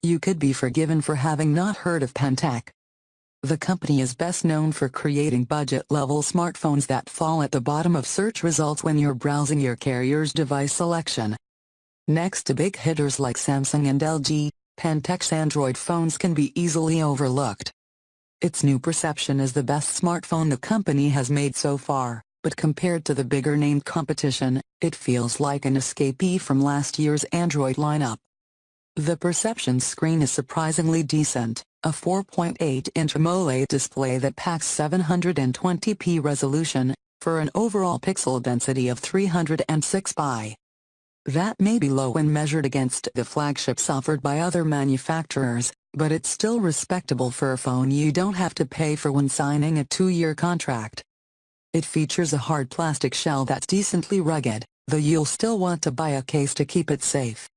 you could be forgiven for having not heard of Pantech. The company is best known for creating budget-level smartphones that fall at the bottom of search results when you're browsing your carrier's device selection. Next to big hitters like Samsung and LG, Pantech's Android phones can be easily overlooked. Its new Perception is the best smartphone the company has made so far, but compared to the bigger-named competition, it feels like an escapee from last year's Android lineup. The Perception screen is surprisingly decent, a 4.8-inch AMOLED display that packs 720p resolution, for an overall pixel density of 306 by. That may be low when measured against the flagships offered by other manufacturers, but it's still respectable for a phone you don't have to pay for when signing a 2-year contract. It features a hard plastic shell that's decently rugged, though you'll still want to buy a case to keep it safe.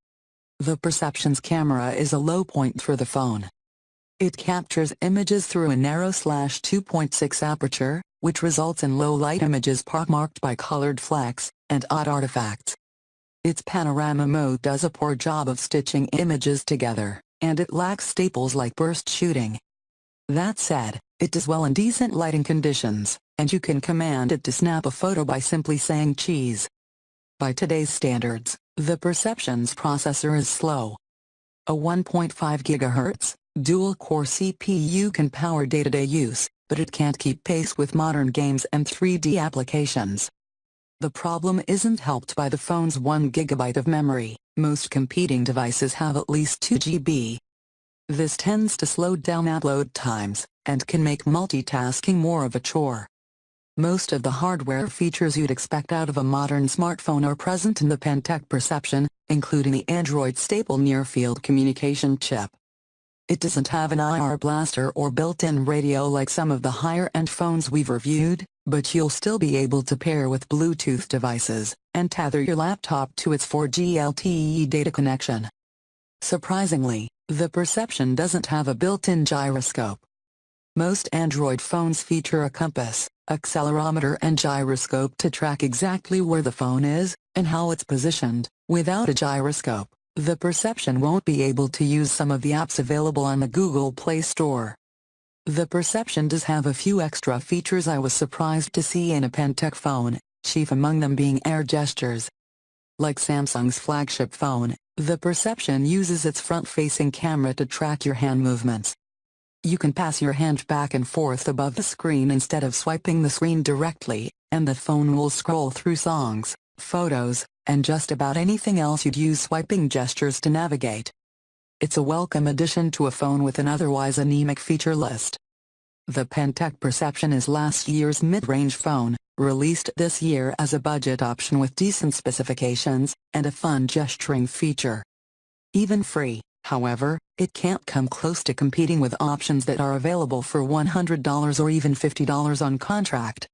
The Perception's camera is a low point for the phone. It captures images through a narrow /2.6 aperture, which results in low-light images pockmarked by colored flecks and odd artifacts. Its panorama mode does a poor job of stitching images together, and it lacks staples like burst shooting. That said, it does well in decent lighting conditions, and you can command it to snap a photo by simply saying cheese. By today's standards, the Perception's processor is slow. A 1.5 GHz, dual-core CPU can power day-to-day use, but it can't keep pace with modern games and 3D applications. The problem isn't helped by the phone's 1 GB of memory. Most competing devices have at least 2 GB. This tends to slow down upload times, and can make multitasking more of a chore. Most of the hardware features you'd expect out of a modern smartphone are present in the Pantech Perception, including the Android staple near-field communication chip. It doesn't have an IR blaster or built-in radio like some of the higher-end phones we've reviewed, but you'll still be able to pair with Bluetooth devices, and tether your laptop to its 4G LTE data connection. Surprisingly, the Perception doesn't have a built-in gyroscope. Most Android phones feature a compass, accelerometer and gyroscope to track exactly where the phone is, and how it's positioned. Without a gyroscope, the Perception won't be able to use some of the apps available on the Google Play Store. The Perception does have a few extra features I was surprised to see in a Pantech phone, chief among them being air gestures. Like Samsung's flagship phone, the Perception uses its front-facing camera to track your hand movements. You can pass your hand back and forth above the screen instead of swiping the screen directly, and the phone will scroll through songs, photos, and just about anything else you'd use swiping gestures to navigate. It's a welcome addition to a phone with an otherwise anemic feature list. The Pantech Perception is last year's mid-range phone, released this year as a budget option with decent specifications, and a fun gesturing feature. Even free, however, it can't come close to competing with options that are available for $100 or even $50 on contract.